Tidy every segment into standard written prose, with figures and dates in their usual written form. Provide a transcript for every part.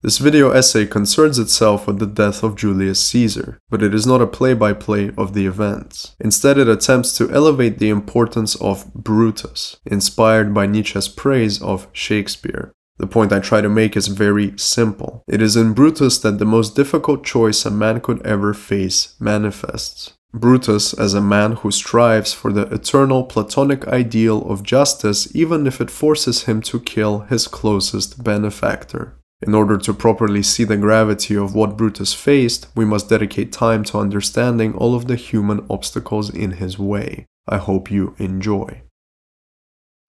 This video essay concerns itself with the death of Julius Caesar, but it is not a play-by-play of the events. Instead, it attempts to elevate the importance of Brutus, inspired by Nietzsche's praise of Shakespeare. The point I try to make is very simple. It is in Brutus that the most difficult choice a man could ever face manifests. Brutus as a man who strives for the eternal Platonic ideal of justice even if it forces him to kill his closest benefactor. In order to properly see the gravity of what Brutus faced, we must dedicate time to understanding all of the human obstacles in his way. I hope you enjoy.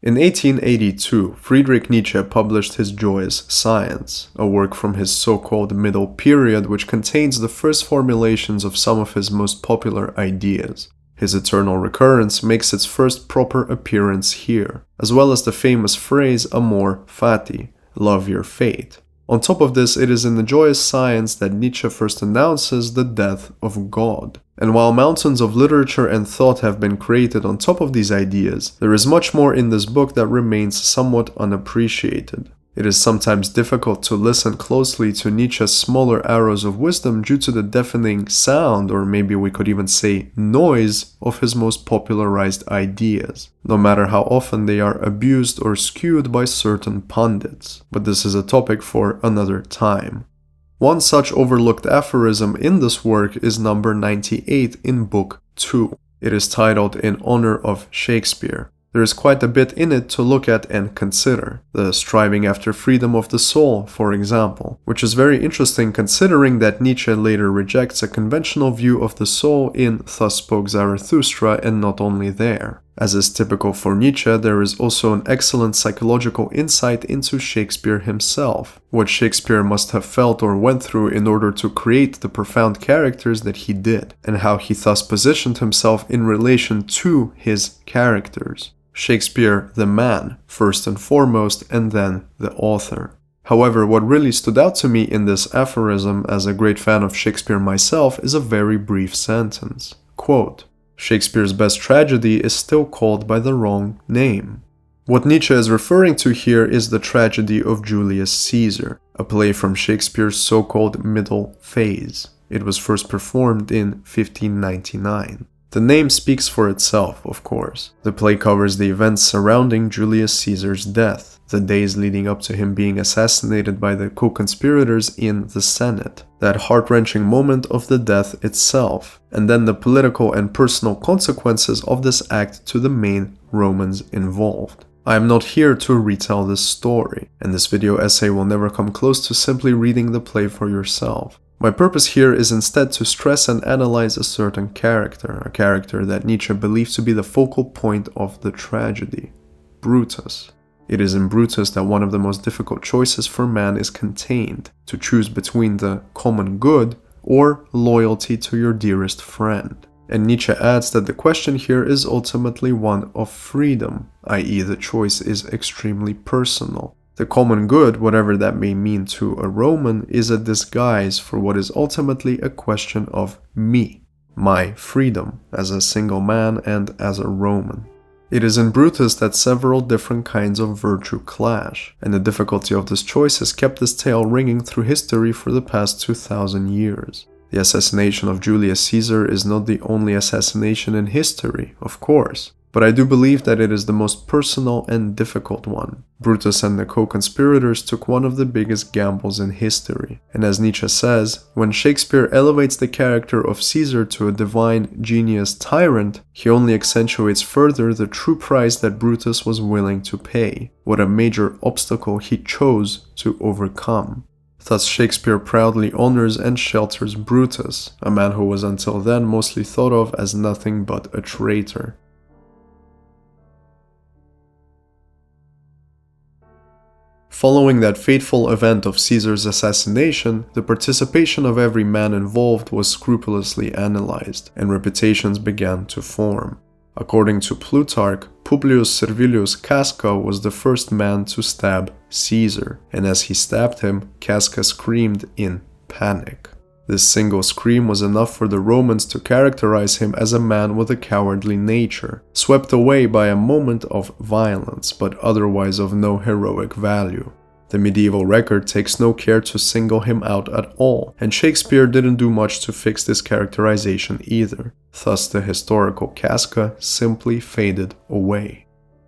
In 1882, Friedrich Nietzsche published his Joyous Science, a work from his so-called Middle Period which contains the first formulations of some of his most popular ideas. His eternal recurrence makes its first proper appearance here, as well as the famous phrase amor fati, love your fate. On top of this, it is in the Joyous Science that Nietzsche first announces the death of God. And while mountains of literature and thought have been created on top of these ideas, there is much more in this book that remains somewhat unappreciated. It is sometimes difficult to listen closely to Nietzsche's smaller arrows of wisdom due to the deafening sound, or maybe we could even say noise, of his most popularized ideas, no matter how often they are abused or skewed by certain pundits. But this is a topic for another time. One such overlooked aphorism in this work is number 98 in Book 2. It is titled In Honor of Shakespeare. There is quite a bit in it to look at and consider. The striving after freedom of the soul, for example, which is very interesting considering that Nietzsche later rejects a conventional view of the soul in Thus Spoke Zarathustra, and not only there. As is typical for Nietzsche, there is also an excellent psychological insight into Shakespeare himself, what Shakespeare must have felt or went through in order to create the profound characters that he did, and how he thus positioned himself in relation to his characters. Shakespeare the man, first and foremost, and then the author. However, what really stood out to me in this aphorism as a great fan of Shakespeare myself is a very brief sentence. Quote, Shakespeare's best tragedy is still called by the wrong name. What Nietzsche is referring to here is the Tragedy of Julius Caesar, a play from Shakespeare's so-called middle phase. It was first performed in 1599. The name speaks for itself, of course. The play covers the events surrounding Julius Caesar's death, the days leading up to him being assassinated by the co-conspirators in the Senate, that heart-wrenching moment of the death itself, and then the political and personal consequences of this act to the main Romans involved. I am not here to retell this story, and this video essay will never come close to simply reading the play for yourself. My purpose here is instead to stress and analyze a certain character, a character that Nietzsche believed to be the focal point of the tragedy, Brutus. It is in Brutus that one of the most difficult choices for man is contained, to choose between the common good or loyalty to your dearest friend. And Nietzsche adds that the question here is ultimately one of freedom, i.e. the choice is extremely personal. The common good, whatever that may mean to a Roman, is a disguise for what is ultimately a question of me, my freedom as a single man and as a Roman. It is in Brutus that several different kinds of virtue clash, and the difficulty of this choice has kept this tale ringing through history for the past 2,000 years. The assassination of Julius Caesar is not the only assassination in history, of course, but I do believe that it is the most personal and difficult one. Brutus and the co-conspirators took one of the biggest gambles in history, and as Nietzsche says, when Shakespeare elevates the character of Caesar to a divine genius tyrant, he only accentuates further the true price that Brutus was willing to pay, what a major obstacle he chose to overcome. Thus Shakespeare proudly honors and shelters Brutus, a man who was until then mostly thought of as nothing but a traitor. Following that fateful event of Caesar's assassination, the participation of every man involved was scrupulously analyzed, and reputations began to form. According to Plutarch, Publius Servilius Casca was the first man to stab Caesar, and as he stabbed him, Casca screamed in panic. This single scream was enough for the Romans to characterize him as a man with a cowardly nature, swept away by a moment of violence, but otherwise of no heroic value. The medieval record takes no care to single him out at all, and Shakespeare didn't do much to fix this characterization either. Thus the historical Casca simply faded away.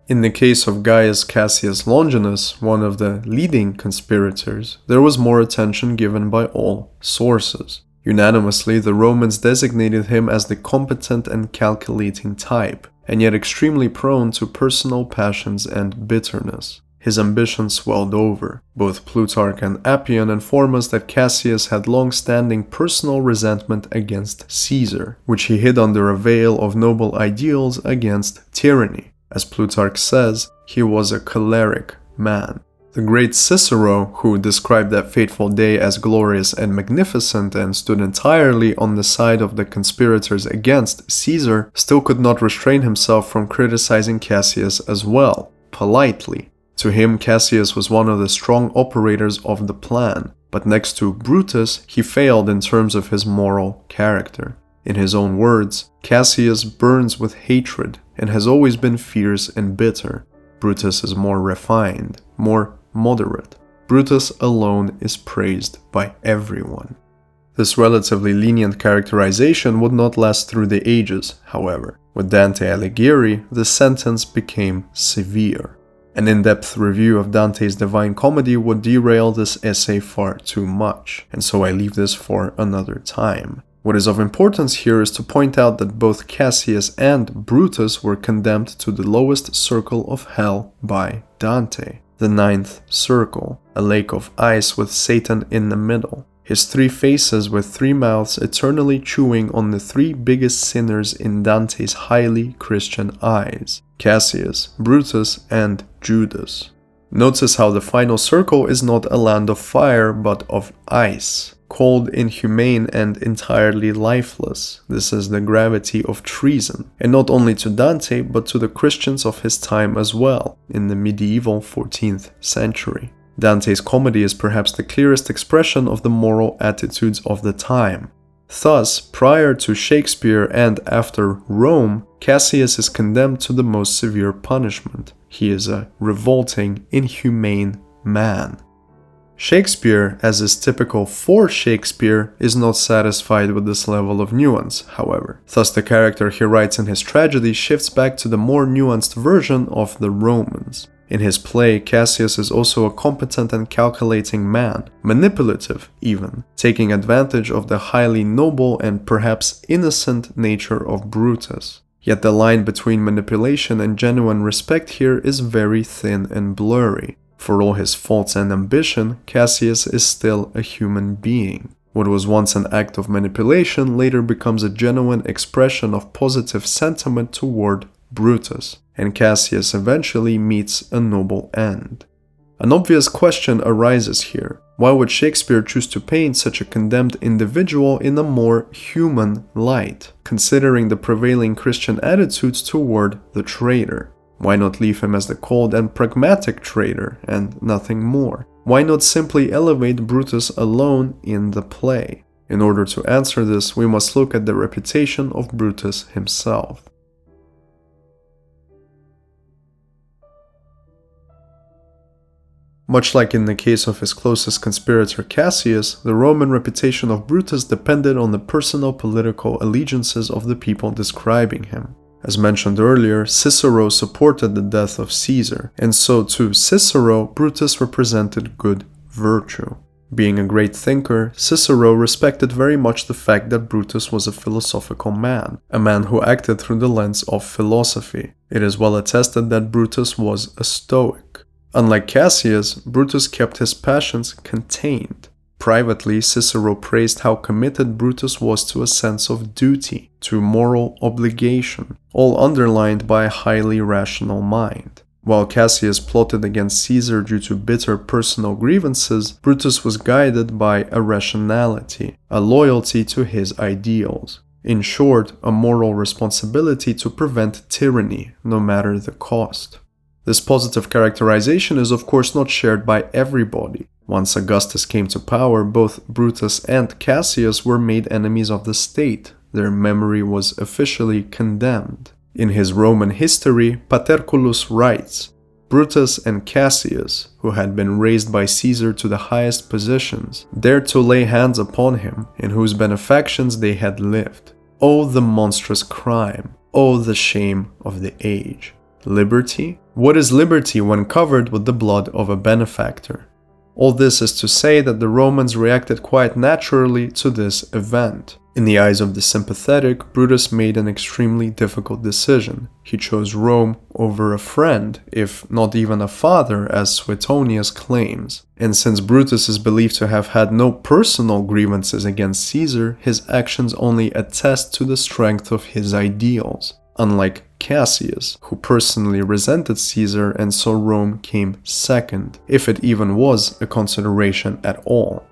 In the case of Gaius Cassius Longinus, one of the leading conspirators, there was more attention given by all sources. Unanimously, the Romans designated him as the competent and calculating type, and yet extremely prone to personal passions and bitterness. His ambition swelled over. Both Plutarch and Appian inform us that Cassius had long-standing personal resentment against Caesar, which he hid under a veil of noble ideals against tyranny. As Plutarch says, he was a choleric man. The great Cicero, who described that fateful day as glorious and magnificent and stood entirely on the side of the conspirators against Caesar, still could not restrain himself from criticizing Cassius as well, politely. To him, Cassius was one of the strong operators of the plan, but next to Brutus, he failed in terms of his moral character. In his own words, Cassius burns with hatred and has always been fierce and bitter. Brutus is more refined, more moderate. Brutus alone is praised by everyone. This relatively lenient characterization would not last through the ages, however. With Dante Alighieri, the sentence became severe. An in-depth review of Dante's Divine Comedy would derail this essay far too much, and so I leave this for another time. What is of importance here is to point out that both Cassius and Brutus were condemned to the lowest circle of hell by Dante, the ninth circle, a lake of ice with Satan in the middle. His three faces with three mouths eternally chewing on the three biggest sinners in Dante's highly Christian eyes: Cassius, Brutus, and Judas. Notice how the final circle is not a land of fire but of ice, cold, inhumane, and entirely lifeless. This is the gravity of treason, and not only to Dante but to the Christians of his time as well, in the medieval 14th century. Dante's comedy is perhaps the clearest expression of the moral attitudes of the time. Thus, prior to Shakespeare and after Rome, Cassius is condemned to the most severe punishment. He is a revolting, inhumane man. Shakespeare, as is typical for Shakespeare, is not satisfied with this level of nuance, however. Thus, the character he writes in his tragedy shifts back to the more nuanced version of the Romans. In his play, Cassius is also a competent and calculating man, manipulative even, taking advantage of the highly noble and perhaps innocent nature of Brutus. Yet the line between manipulation and genuine respect here is very thin and blurry. For all his faults and ambition, Cassius is still a human being. What was once an act of manipulation later becomes a genuine expression of positive sentiment toward Brutus, and Cassius eventually meets a noble end. An obvious question arises here. Why would Shakespeare choose to paint such a condemned individual in a more human light, considering the prevailing Christian attitudes toward the traitor? Why not leave him as the cold and pragmatic traitor and nothing more? Why not simply elevate Brutus alone in the play? In order to answer this, we must look at the reputation of Brutus himself. Much like in the case of his closest conspirator Cassius, the Roman reputation of Brutus depended on the personal political allegiances of the people describing him. As mentioned earlier, Cicero supported the death of Caesar, and so to Cicero, Brutus represented good virtue. Being a great thinker, Cicero respected very much the fact that Brutus was a philosophical man, a man who acted through the lens of philosophy. It is well attested that Brutus was a Stoic. Unlike Cassius, Brutus kept his passions contained. Privately, Cicero praised how committed Brutus was to a sense of duty, to moral obligation, all underlined by a highly rational mind. While Cassius plotted against Caesar due to bitter personal grievances, Brutus was guided by a rationality, a loyalty to his ideals. In short, a moral responsibility to prevent tyranny, no matter the cost. This positive characterization is of course not shared by everybody. Once Augustus came to power, both Brutus and Cassius were made enemies of the state. Their memory was officially condemned. In his Roman history, Paterculus writes, Brutus and Cassius, who had been raised by Caesar to the highest positions, dared to lay hands upon him, in whose benefactions they had lived. Oh, the monstrous crime! Oh, the shame of the age! Liberty? What is liberty when covered with the blood of a benefactor? All this is to say that the Romans reacted quite naturally to this event. In the eyes of the sympathetic, Brutus made an extremely difficult decision. He chose Rome over a friend, if not even a father, as Suetonius claims. And since Brutus is believed to have had no personal grievances against Caesar, his actions only attest to the strength of his ideals. Unlike Cassius, who personally resented Caesar and so Rome came second, if it even was a consideration at all.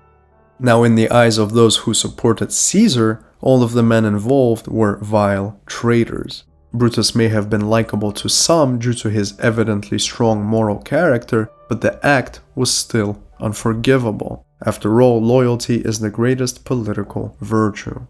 Now, in the eyes of those who supported Caesar, all of the men involved were vile traitors. Brutus may have been likable to some due to his evidently strong moral character, but the act was still unforgivable. After all, loyalty is the greatest political virtue.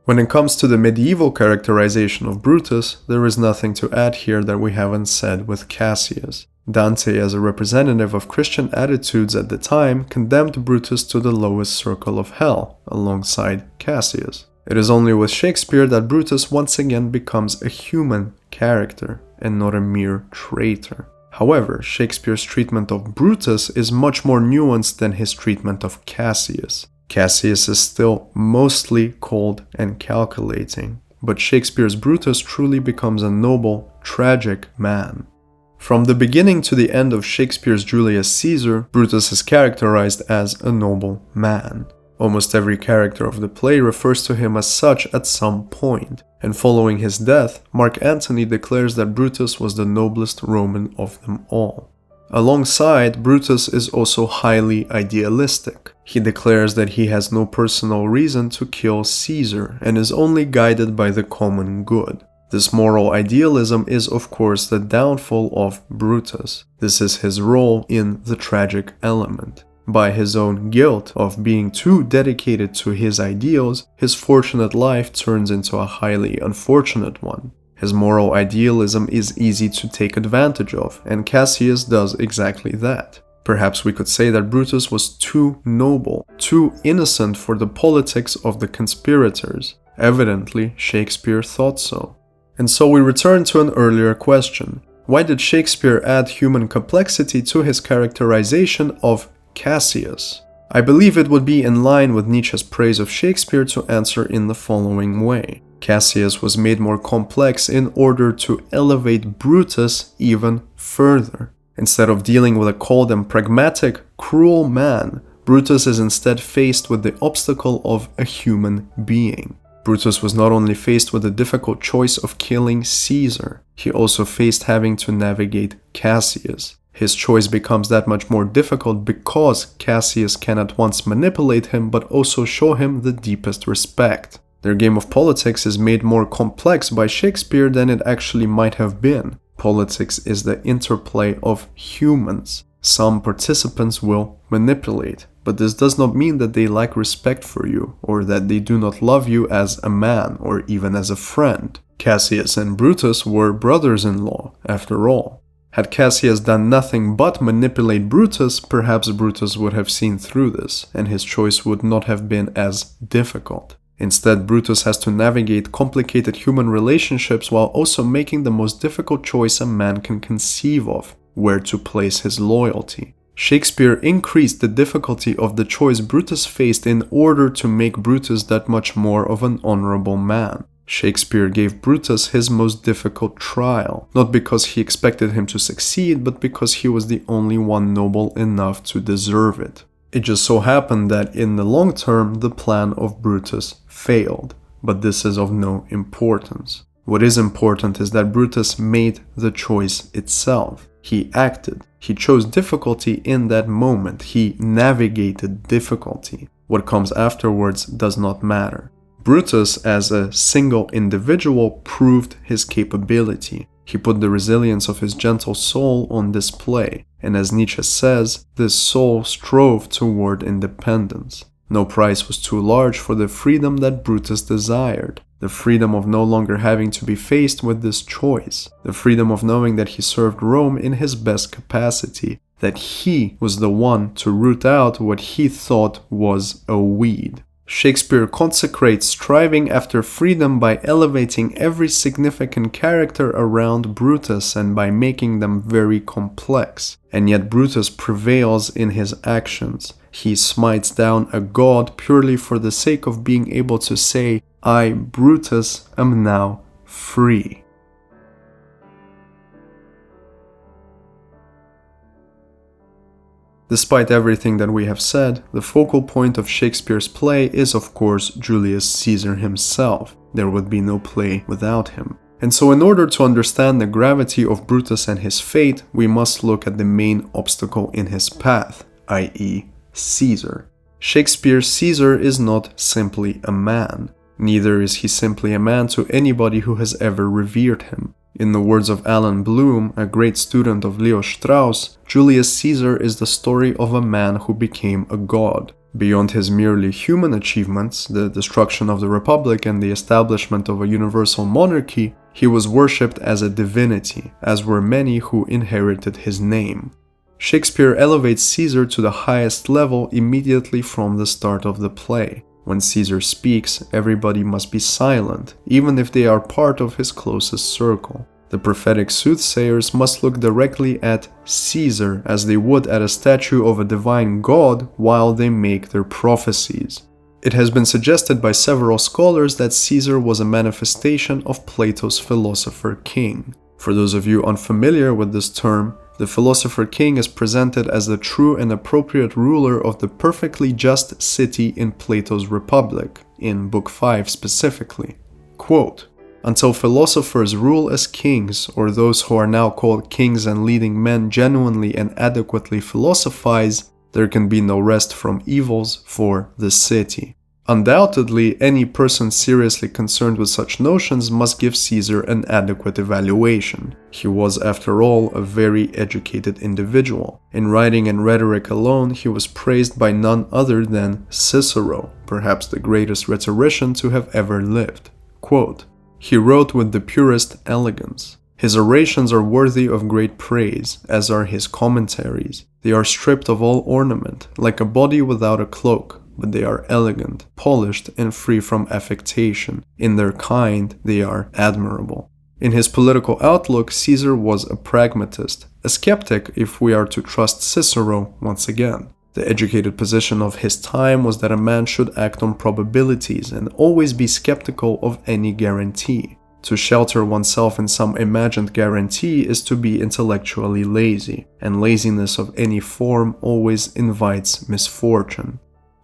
When it comes to the medieval characterization of Brutus, there is nothing to add here that we haven't said with Cassius. Dante, as a representative of Christian attitudes at the time, condemned Brutus to the lowest circle of hell, alongside Cassius. It is only with Shakespeare that Brutus once again becomes a human character, and not a mere traitor. However, Shakespeare's treatment of Brutus is much more nuanced than his treatment of Cassius. Cassius is still mostly cold and calculating, but Shakespeare's Brutus truly becomes a noble, tragic man. From the beginning to the end of Shakespeare's Julius Caesar, Brutus is characterized as a noble man. Almost every character of the play refers to him as such at some point, and following his death, Mark Antony declares that Brutus was the noblest Roman of them all. Alongside, Brutus is also highly idealistic. He declares that he has no personal reason to kill Caesar and is only guided by the common good. This moral idealism is, of course, the downfall of Brutus. This is his role in the tragic element. By his own guilt of being too dedicated to his ideals, his fortunate life turns into a highly unfortunate one. His moral idealism is easy to take advantage of, and Cassius does exactly that. Perhaps we could say that Brutus was too noble, too innocent for the politics of the conspirators. Evidently, Shakespeare thought so. And so we return to an earlier question. Why did Shakespeare add human complexity to his characterization of Cassius? I believe it would be in line with Nietzsche's praise of Shakespeare to answer in the following way. Cassius was made more complex in order to elevate Brutus even further. Instead of dealing with a cold and pragmatic, cruel man, Brutus is instead faced with the obstacle of a human being. Brutus was not only faced with the difficult choice of killing Caesar, he also faced having to navigate Cassius. His choice becomes that much more difficult because Cassius can at once manipulate him but also show him the deepest respect. Their game of politics is made more complex by Shakespeare than it actually might have been. Politics is the interplay of humans. Some participants will manipulate, but this does not mean that they lack respect for you, or that they do not love you as a man, or even as a friend. Cassius and Brutus were brothers-in-law, after all. Had Cassius done nothing but manipulate Brutus, perhaps Brutus would have seen through this, and his choice would not have been as difficult. Instead, Brutus has to navigate complicated human relationships while also making the most difficult choice a man can conceive of, where to place his loyalty. Shakespeare increased the difficulty of the choice Brutus faced in order to make Brutus that much more of an honorable man. Shakespeare gave Brutus his most difficult trial, not because he expected him to succeed, but because he was the only one noble enough to deserve it. It just so happened that in the long term, the plan of Brutus failed, but this is of no importance. What is important is that Brutus made the choice itself. He acted. He chose difficulty in that moment. He navigated difficulty. What comes afterwards does not matter. Brutus, as a single individual, proved his capability. He put the resilience of his gentle soul on display, and as Nietzsche says, this soul strove toward independence. No price was too large for the freedom that Brutus desired, the freedom of no longer having to be faced with this choice, the freedom of knowing that he served Rome in his best capacity, that he was the one to root out what he thought was a weed. Shakespeare consecrates striving after freedom by elevating every significant character around Brutus and by making them very complex. And yet Brutus prevails in his actions. He smites down a god purely for the sake of being able to say, I, Brutus, am now free. Despite everything that we have said, the focal point of Shakespeare's play is of course Julius Caesar himself. There would be no play without him. And so in order to understand the gravity of Brutus and his fate, we must look at the main obstacle in his path, i.e. Caesar. Shakespeare's Caesar is not simply a man. Neither is he simply a man to anybody who has ever revered him. In the words of Alan Bloom, a great student of Leo Strauss, Julius Caesar is the story of a man who became a god. Beyond his merely human achievements, the destruction of the Republic and the establishment of a universal monarchy, he was worshipped as a divinity, as were many who inherited his name. Shakespeare elevates Caesar to the highest level immediately from the start of the play. When Caesar speaks, everybody must be silent, even if they are part of his closest circle. The prophetic soothsayers must look directly at Caesar as they would at a statue of a divine god while they make their prophecies. It has been suggested by several scholars that Caesar was a manifestation of Plato's philosopher king. For those of you unfamiliar with this term, the philosopher king is presented as the true and appropriate ruler of the perfectly just city in Plato's Republic, in Book 5 specifically. Quote, until philosophers rule as kings, or those who are now called kings and leading men genuinely and adequately philosophize, there can be no rest from evils for the city. Undoubtedly, any person seriously concerned with such notions must give Caesar an adequate evaluation. He was, after all, a very educated individual. In writing and rhetoric alone, he was praised by none other than Cicero, perhaps the greatest rhetorician to have ever lived. Quote, he wrote with the purest elegance. His orations are worthy of great praise, as are his commentaries. They are stripped of all ornament, like a body without a cloak, but they are elegant, polished, and free from affectation. In their kind, they are admirable. In his political outlook, Caesar was a pragmatist, a skeptic if we are to trust Cicero once again. The educated position of his time was that a man should act on probabilities and always be skeptical of any guarantee. To shelter oneself in some imagined guarantee is to be intellectually lazy, and laziness of any form always invites misfortune.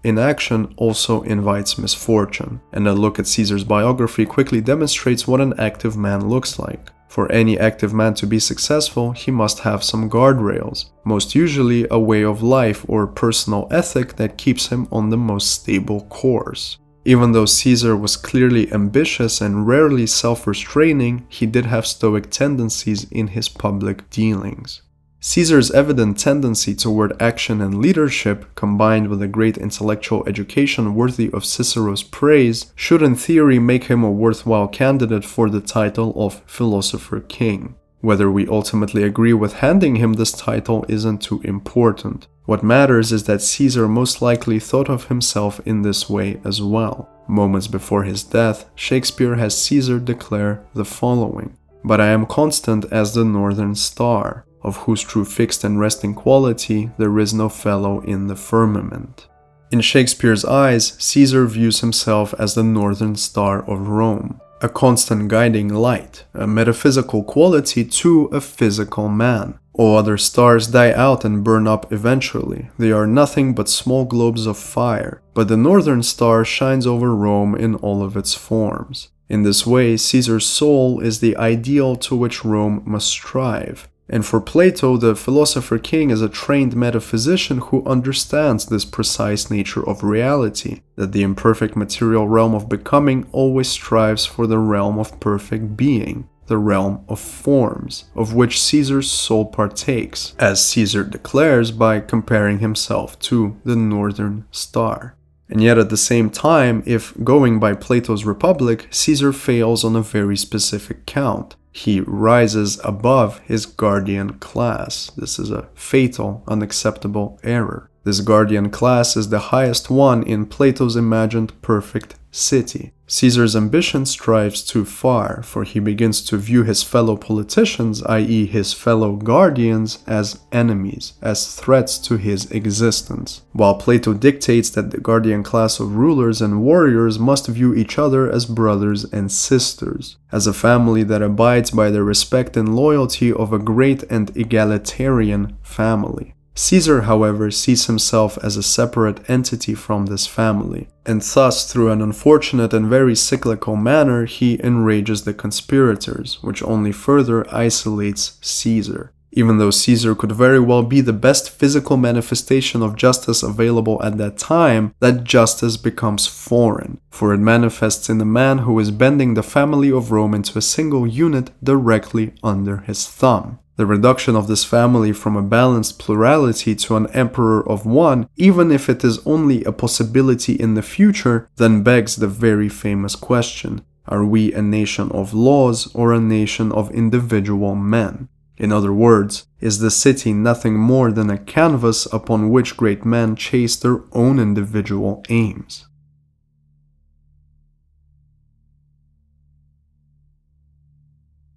Inaction also invites misfortune, and a look at Caesar's biography quickly demonstrates what an active man looks like. For any active man to be successful, he must have some guardrails, most usually a way of life or personal ethic that keeps him on the most stable course. Even though Caesar was clearly ambitious and rarely self-restraining, he did have stoic tendencies in his public dealings. Caesar's evident tendency toward action and leadership, combined with a great intellectual education worthy of Cicero's praise, should in theory make him a worthwhile candidate for the title of Philosopher King. Whether we ultimately agree with handing him this title isn't too important. What matters is that Caesar most likely thought of himself in this way as well. Moments before his death, Shakespeare has Caesar declare the following: "But I am constant as the northern star, of whose true fixed and resting quality there is no fellow in the firmament." In Shakespeare's eyes, Caesar views himself as the northern star of Rome, a constant guiding light, a metaphysical quality to a physical man. All other stars die out and burn up eventually. They are nothing but small globes of fire, but the northern star shines over Rome in all of its forms. In this way, Caesar's soul is the ideal to which Rome must strive. And for Plato, the philosopher king is a trained metaphysician who understands this precise nature of reality, that the imperfect material realm of becoming always strives for the realm of perfect being, the realm of forms, of which Caesar's soul partakes, as Caesar declares by comparing himself to the northern star. And yet at the same time, if going by Plato's Republic, Caesar fails on a very specific count. He rises above his guardian class. This is a fatal, unacceptable error. This guardian class is the highest one in Plato's imagined perfect city. Caesar's ambition strives too far, for he begins to view his fellow politicians, i.e. his fellow guardians, as enemies, as threats to his existence, while Plato dictates that the guardian class of rulers and warriors must view each other as brothers and sisters, as a family that abides by the respect and loyalty of a great and egalitarian family. Caesar, however, sees himself as a separate entity from this family, and thus, through an unfortunate and very cyclical manner, he enrages the conspirators, which only further isolates Caesar. Even though Caesar could very well be the best physical manifestation of justice available at that time, that justice becomes foreign, for it manifests in a man who is bending the family of Rome into a single unit directly under his thumb. The reduction of this family from a balanced plurality to an emperor of one, even if it is only a possibility in the future, then begs the very famous question: are we a nation of laws or a nation of individual men? In other words, is the city nothing more than a canvas upon which great men chase their own individual aims?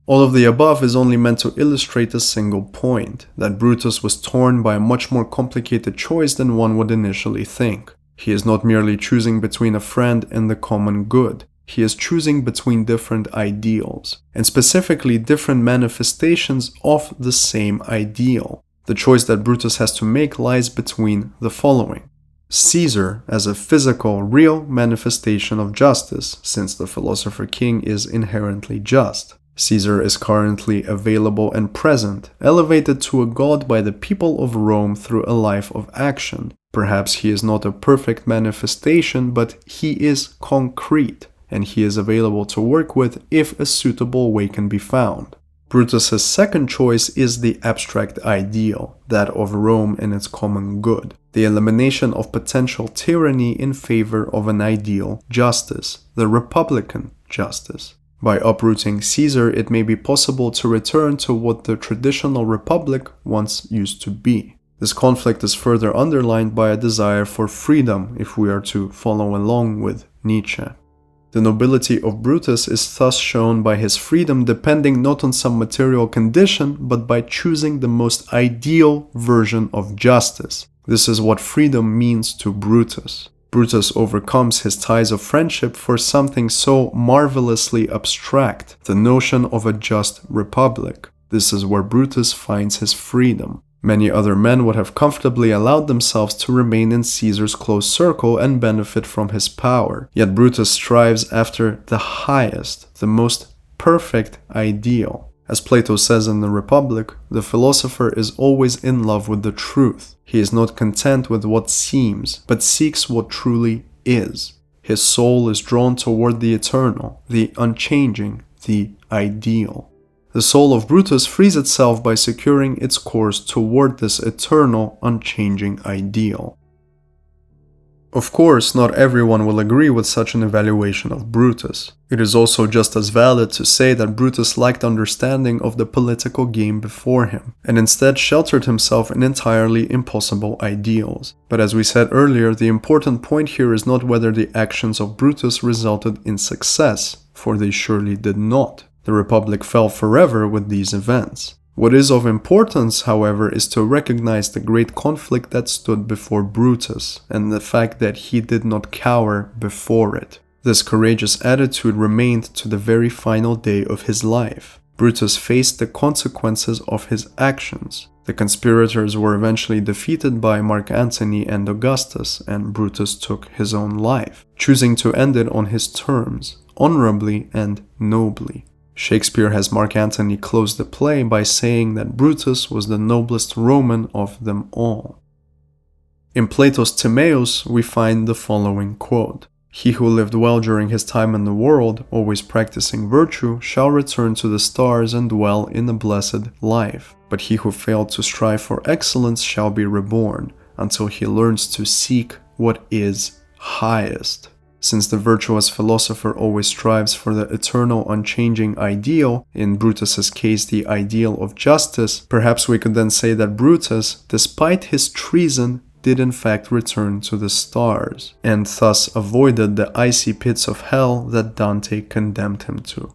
All of the above is only meant to illustrate a single point, that Brutus was torn by a much more complicated choice than one would initially think. He is not merely choosing between a friend and the common good. He is choosing between different ideals, and specifically different manifestations of the same ideal. The choice that Brutus has to make lies between the following: Caesar as a physical, real manifestation of justice, since the philosopher king is inherently just. Caesar is currently available and present, elevated to a god by the people of Rome through a life of action. Perhaps he is not a perfect manifestation, but he is concrete, and he is available to work with if a suitable way can be found. Brutus's second choice is the abstract ideal, that of Rome and its common good, the elimination of potential tyranny in favor of an ideal justice, the republican justice. By uprooting Caesar, it may be possible to return to what the traditional republic once used to be. This conflict is further underlined by a desire for freedom, if we are to follow along with Nietzsche. The nobility of Brutus is thus shown by his freedom depending not on some material condition, but by choosing the most ideal version of justice. This is what freedom means to Brutus. Brutus overcomes his ties of friendship for something so marvelously abstract, the notion of a just republic. This is where Brutus finds his freedom. Many other men would have comfortably allowed themselves to remain in Caesar's close circle and benefit from his power. Yet Brutus strives after the highest, the most perfect ideal. As Plato says in the Republic, the philosopher is always in love with the truth. He is not content with what seems, but seeks what truly is. His soul is drawn toward the eternal, the unchanging, the ideal. The soul of Brutus frees itself by securing its course toward this eternal, unchanging ideal. Of course, not everyone will agree with such an evaluation of Brutus. It is also just as valid to say that Brutus lacked understanding of the political game before him, and instead sheltered himself in entirely impossible ideals. But as we said earlier, the important point here is not whether the actions of Brutus resulted in success, for they surely did not. The Republic fell forever with these events. What is of importance, however, is to recognize the great conflict that stood before Brutus, and the fact that he did not cower before it. This courageous attitude remained to the very final day of his life. Brutus faced the consequences of his actions. The conspirators were eventually defeated by Mark Antony and Augustus, and Brutus took his own life, choosing to end it on his terms, honorably and nobly. Shakespeare has Mark Antony close the play by saying that Brutus was the noblest Roman of them all. In Plato's Timaeus, we find the following quote: "He who lived well during his time in the world, always practicing virtue, shall return to the stars and dwell in a blessed life. But he who failed to strive for excellence shall be reborn, until he learns to seek what is highest. Since the virtuous philosopher always strives for the eternal unchanging ideal, in Brutus's case the ideal of justice, perhaps we could then say that Brutus, despite his treason, did in fact return to the stars, and thus avoided the icy pits of hell that Dante condemned him to.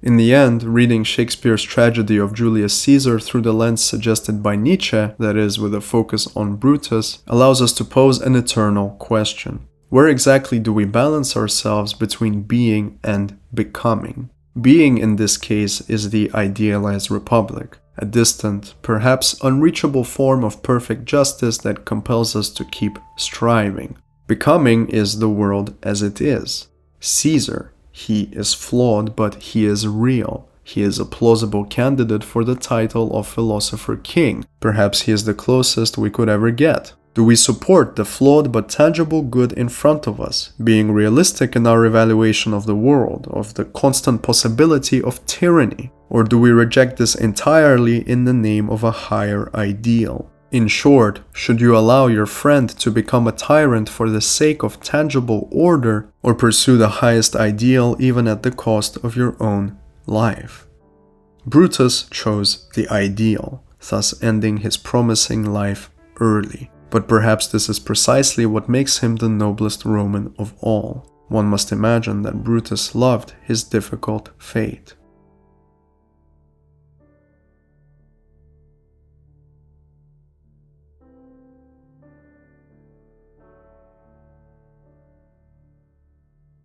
In the end, reading Shakespeare's Tragedy of Julius Caesar through the lens suggested by Nietzsche, that is, with a focus on Brutus, allows us to pose an eternal question. Where exactly do we balance ourselves between being and becoming? Being in this case is the idealized republic, a distant, perhaps unreachable form of perfect justice that compels us to keep striving. Becoming is the world as it is. Caesar. He is flawed, but he is real. He is a plausible candidate for the title of Philosopher King. Perhaps he is the closest we could ever get. Do we support the flawed but tangible good in front of us, being realistic in our evaluation of the world, of the constant possibility of tyranny? Or do we reject this entirely in the name of a higher ideal? In short, should you allow your friend to become a tyrant for the sake of tangible order, or pursue the highest ideal even at the cost of your own life? Brutus chose the ideal, thus ending his promising life early. But perhaps this is precisely what makes him the noblest Roman of all. One must imagine that Brutus loved his difficult fate.